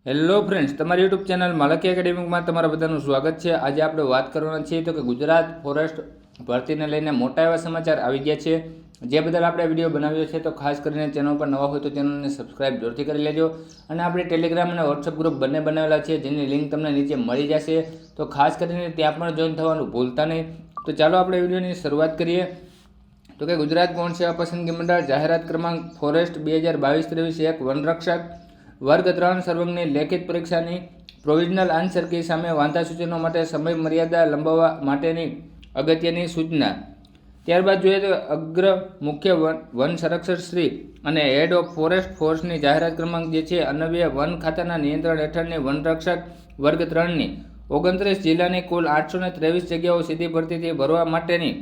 Hello friends, તમારી YouTube channel માલકી એકેડેમીમાં તમારા બધાનું સ્વાગત છે। આજે આપણે વાત કરવાના છીએ તો કે ગુજરાત ફોરેસ્ટ ભરતીને લઈને મોટા એવા સમાચાર આવી ગયા છે, જે બદલ આપણે વિડીયો બનાવ્યો છે। તો ખાસ કરીને ચેનલ પર નવા હોય તો ચેનલને સબસ્ક્રાઇબ જરૂરથી કરી લેજો અને આપણે ટેલિગ્રામ અને વોટ્સઅપ ગ્રુપ બંને બનાવેલા છે, જેની લિંક તમને નીચે મળી જશે। તો ખાસ કરીને ત્યાં પણ જોઈન થવાનું ભૂલતા નહીં। તો ચાલો આપણે વિડીયોની શરૂઆત કરીએ। તો કે ગુજરાત ગૌણ સેવા પસંદગી મંડળ જાહેરાત ક્રમાંક ફોરેસ્ટ 2022-23 એક વનરક્ષક વર્ગ 3 સર્વંગની લેખિત પરીક્ષાની પ્રોવિઝનલ આન્સર કી સામે વાંધા સૂચનો માટે સમય મર્યાદા લંબાવવા માટેની અગત્યની સૂચના। ત્યારબાદ જોઈએ તો અગ્ર મુખ્ય વન સંરક્ષક શ્રી અને હેડ ઓફ ફોરેસ્ટ ફોર્સની જાહેરાત ક્રમાંક જે છે અન્વયે વન ખાતાના નિયંત્રણ હેઠળની વનરક્ષક વર્ગ 3ની 29 જિલ્લાની કુલ 823 જગ્યાઓ સીધી ભરતીથી ભરવા માટેની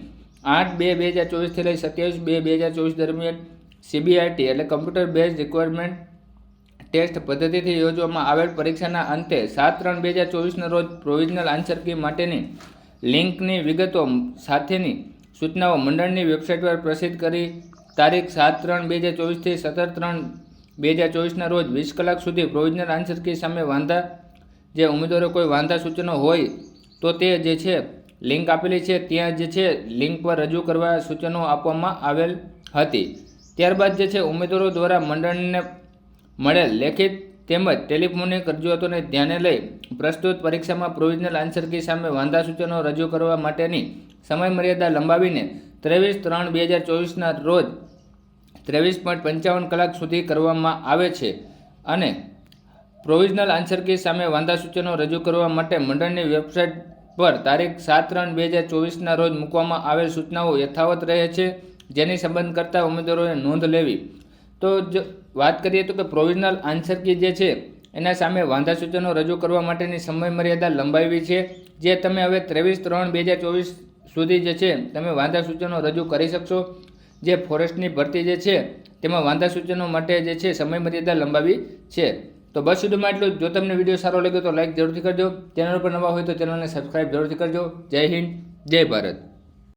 8/2/2024 થી લઈ 27/2/2024 દરમિયાન CBRT એટલે કમ્પ્યુટર બેઝડ રિક્વાયરમેન્ટ ટેસ્ટ પદ્ધતિથી યોજવામાં આવેલ પરીક્ષાના અંતે 7/3/2024ના રોજ પ્રોવિઝનલ આન્સર કી માટેની લિંકની વિગતો સાથેની સૂચનાઓ મંડળની વેબસાઇટ પર પ્રસિદ્ધ કરી તારીખ 7/3/2024 થી 17/3/2024ના રોજ 20 કલાક સુધી પ્રોવિઝનલ આન્સર કી સામે વાંધા જે ઉમેદવારો કોઈ વાંધા સૂચનો હોય તો તે જે છે લિંક આપેલી છે ત્યાં જે છે લિંક પર રજૂ કરવા સૂચનો આપવામાં આવેલ હતી। ત્યારબાદ જે છે ઉમેદવારો દ્વારા મંડળને મળેલ લેખિત તેમજ ટેલિફોનિક રજૂઆતોને ધ્યાને લઈ પ્રસ્તુત પરીક્ષામાં પ્રોવિઝનલ આન્સર કી સામે વાંધા સૂચનો રજૂ કરવા માટેની સમય મર્યાદા લંબાવીને 23/3/2024ના રોજ 23.55 કલાક સુધી કરવામાં આવે છે અને પ્રોવિઝનલ આન્સર કી સામે વાંધા સૂચનો રજૂ કરવા માટે મંડળની વેબસાઇટ પર તારીખ 7/3/2024ના રોજ મૂકવામાં આવેલ સૂચનાઓ યથાવત રહે છે, જેની સંબંધ કરતા ઉમેદવારોએ નોંધ લેવી। તો જો વાત કરીએ તો કે પ્રોવિઝનલ આન્સર કી જે છે એના સામે વાંધા સૂચનો રજૂ કરવા માટેની સમય મર્યાદા લંબાવી છે, જે તમે હવે 23/3/2024 સુધી જે છે તમે વાંધા સૂચનો રજૂ કરી શકશો। જે ફોરેસ્ટની ભરતી જે છે તેમાં વાંધા સૂચનો માટે જે છે સમય મર્યાદા લંબાવી છે। તો બસ વિડીયોમાં એટલું જ। જો તમને વિડીયો સારો લાગ્યો તો લાઇક જરૂરથી કરજો, ચેનલ પર નવા હોય તો ચેનલને સબસ્ક્રાઇબ જરૂરથી કરજો। જય હિન્દ, જય ભારત।